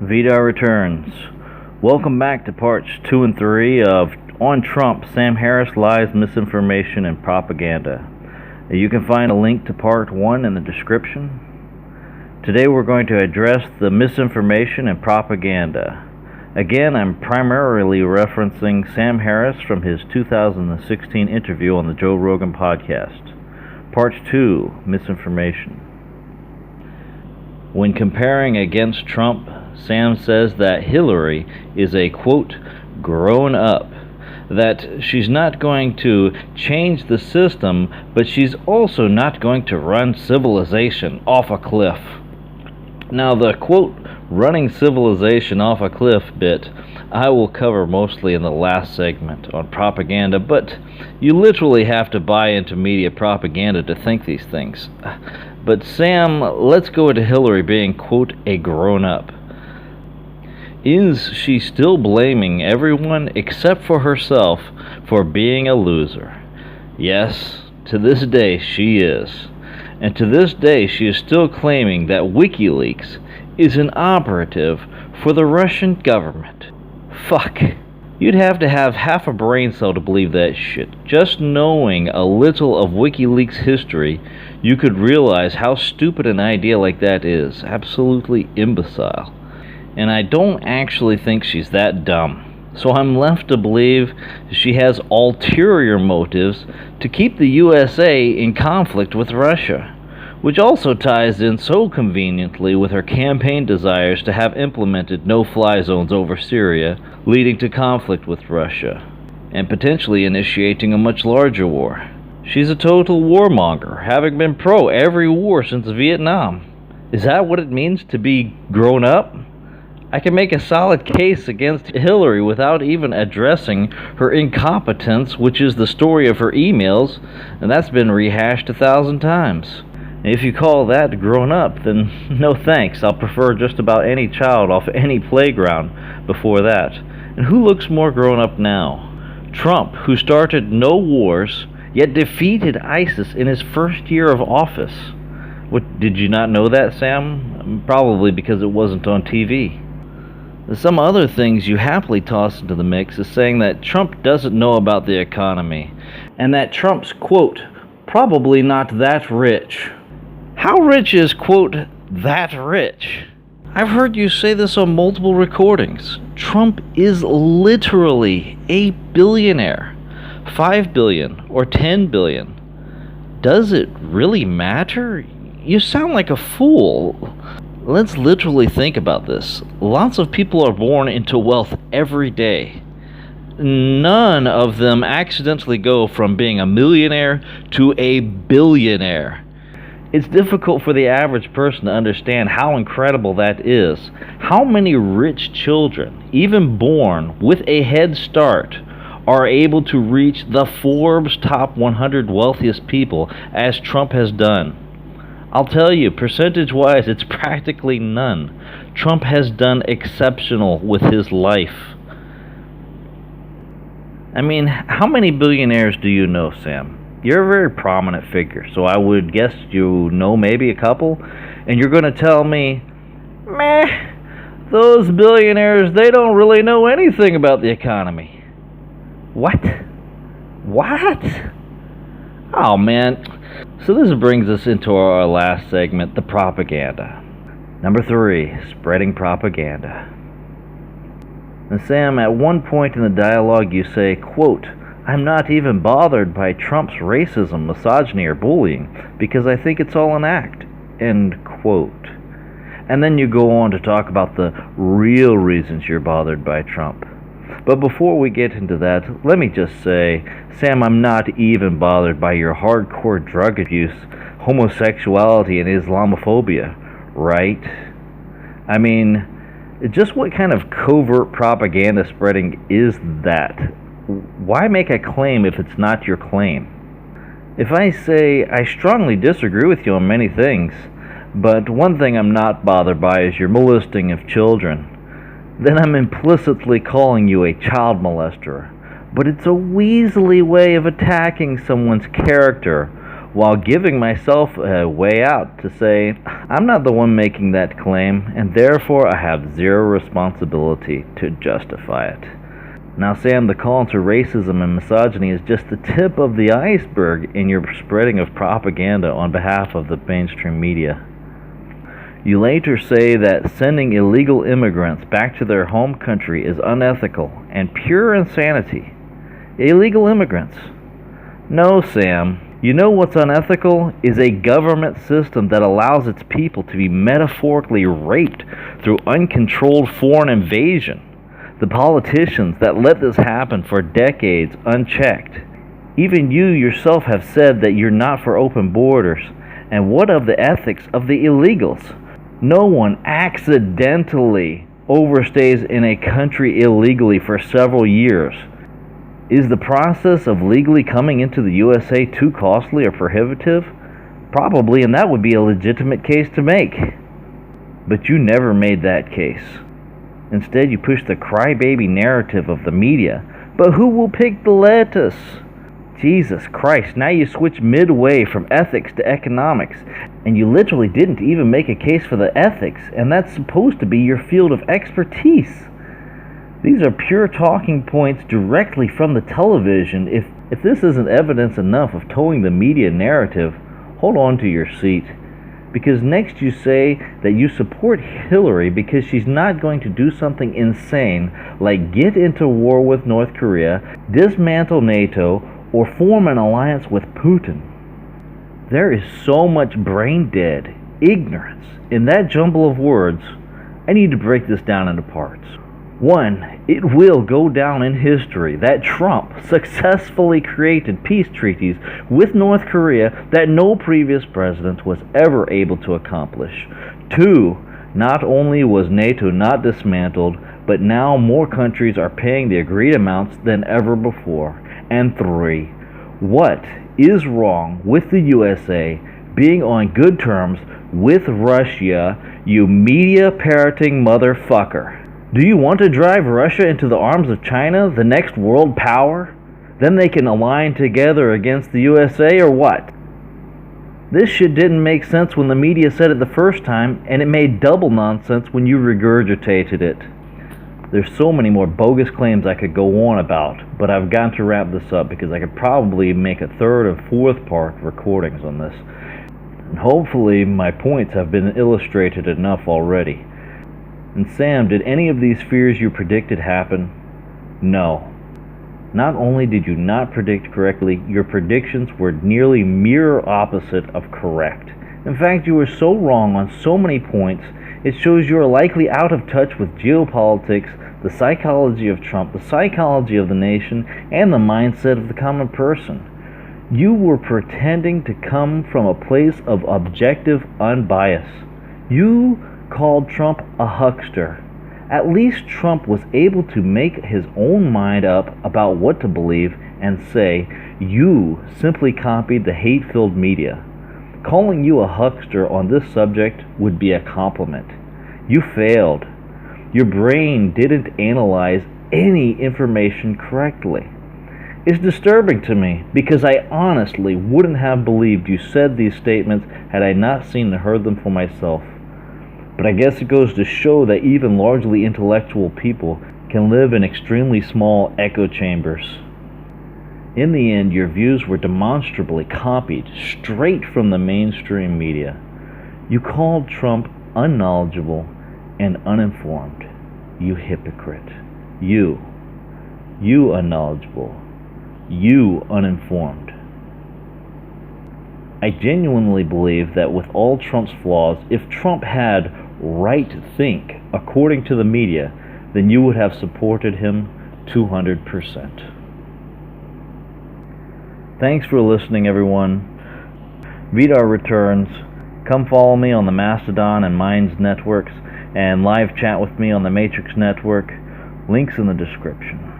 Vidar returns. Welcome back to parts 2 and 3 of On Trump, Sam Harris Lies, Misinformation, and Propaganda. You can find a link to part 1 in the description. Today we're going to address the misinformation and propaganda. Again, I'm primarily referencing Sam Harris from his 2016 interview on the Joe Rogan podcast. Part 2, Misinformation. When comparing against Trump, Sam says that Hillary is a, quote, grown up, that she's not going to change the system, but she's also not going to run civilization off a cliff. Now, the, quote, running civilization off a cliff bit, I will cover mostly in the last segment on propaganda, but you literally have to buy into media propaganda to think these things. But Sam, let's go into Hillary being, quote, a grown-up. Is she still blaming everyone except for herself for being a loser? Yes, to this day she is. And to this day she is still claiming that WikiLeaks is an operative for the Russian government. Fuck. You'd have to have half a brain cell to believe that shit. Just knowing a little of WikiLeaks history, you could realize how stupid an idea like that is. Absolutely imbecile. And I don't actually think she's that dumb. So I'm left to believe she has ulterior motives to keep the USA in conflict with Russia, which also ties in so conveniently with her campaign desires to have implemented no-fly zones over Syria, leading to conflict with Russia, and potentially initiating a much larger war. She's a total warmonger, having been pro every war since Vietnam. Is that what it means to be grown up? I can make a solid case against Hillary without even addressing her incompetence, which is the story of her emails, and that's been rehashed 1,000 times. And if you call that grown up, then no thanks. I'll prefer just about any child off any playground before that. And who looks more grown up now? Trump, who started no wars, yet defeated ISIS in his first year of office. What, did you not know that, Sam? Probably because it wasn't on TV. Some other things you happily toss into the mix is saying that Trump doesn't know about the economy, and that Trump's, quote, probably not that rich. How rich is, quote, that rich? I've heard you say this on multiple recordings. Trump is literally a billionaire. 5 billion or 10 billion. Does it really matter? You sound like a fool. Let's literally think about this. Lots of people are born into wealth every day. None of them accidentally go from being a millionaire to a billionaire. It's difficult for the average person to understand how incredible that is. How many rich children, even born with a head start, are able to reach the Forbes top 100 wealthiest people as Trump has done? I'll tell you, percentage-wise, it's practically none. Trump has done exceptional with his life. I mean, how many billionaires do you know, Sam? You're a very prominent figure, so I would guess you know maybe a couple, and you're going to tell me, meh, those billionaires, they don't really know anything about the economy. What? What? Oh, man. So this brings us into our last segment, the propaganda. Number 3, spreading propaganda. And Sam, at one point in the dialogue you say, quote, I'm not even bothered by Trump's racism, misogyny, or bullying, because I think it's all an act, end quote. And then you go on to talk about the real reasons you're bothered by Trump. But before we get into that, let me just say, Sam, I'm not even bothered by your hardcore drug abuse, homosexuality, and Islamophobia, right? I mean, just what kind of covert propaganda spreading is that? Why make a claim if it's not your claim? If I say, I strongly disagree with you on many things, but one thing I'm not bothered by is your molesting of children, then I'm implicitly calling you a child molester. But it's a weaselly way of attacking someone's character while giving myself a way out to say, I'm not the one making that claim, and therefore I have zero responsibility to justify it. Now, Sam, the call to racism and misogyny is just the tip of the iceberg in your spreading of propaganda on behalf of the mainstream media. You later say that sending illegal immigrants back to their home country is unethical and pure insanity. Illegal immigrants? No, Sam. You know what's unethical is a government system that allows its people to be metaphorically raped through uncontrolled foreign invasion. The politicians that let this happen for decades unchecked. Even you yourself have said that you're not for open borders. And what of the ethics of the illegals? No one accidentally overstays in a country illegally for several years. Is the process of legally coming into the USA too costly or prohibitive? Probably, and that would be a legitimate case to make. But you never made that case. Instead, you push the crybaby narrative of the media. But who will pick the lettuce? Jesus Christ, now you switch midway from ethics to economics, and you literally didn't even make a case for the ethics, and that's supposed to be your field of expertise. These are pure talking points directly from the television. If this isn't evidence enough of towing the media narrative, hold on to your seat. Because next you say that you support Hillary because she's not going to do something insane like get into war with North Korea, dismantle NATO, or form an alliance with Putin. There is so much brain-dead ignorance in that jumble of words. I need to break this down into parts. 1, it will go down in history that Trump successfully created peace treaties with North Korea that no previous president was ever able to accomplish. 2, not only was NATO not dismantled, but now more countries are paying the agreed amounts than ever before. And 3, what is wrong with the USA being on good terms with Russia, you media parroting motherfucker? Do you want to drive Russia into the arms of China, the next world power? Then they can align together against the USA, or what? This shit didn't make sense when the media said it the first time, and it made double nonsense when you regurgitated it. There's so many more bogus claims I could go on about, but I've got to wrap this up because I could probably make a third and fourth part recordings on this. And hopefully my points have been illustrated enough already. And Sam, did any of these fears you predicted happen? No. Not only did you not predict correctly, your predictions were nearly mirror opposite of correct. In fact, you were so wrong on so many points, it shows you are likely out of touch with geopolitics, the psychology of Trump, the psychology of the nation, and the mindset of the common person. You were pretending to come from a place of objective unbias. You called Trump a huckster. At least Trump was able to make his own mind up about what to believe and say. You simply copied the hate-filled media. Calling you a huckster on this subject would be a compliment. You failed. Your brain didn't analyze any information correctly. It's disturbing to me because I honestly wouldn't have believed you said these statements had I not seen and heard them for myself. But I guess it goes to show that even largely intellectual people can live in extremely small echo chambers. In the end, your views were demonstrably copied straight from the mainstream media. You called Trump unknowledgeable and uninformed. You hypocrite. You unknowledgeable. You uninformed. I genuinely believe that with all Trump's flaws, if Trump had right think according to the media, then you would have supported him 200%. Thanks for listening, everyone. Vidar returns. Come follow me on the Mastodon and Minds networks and live chat with me on the Matrix network. Links in the description.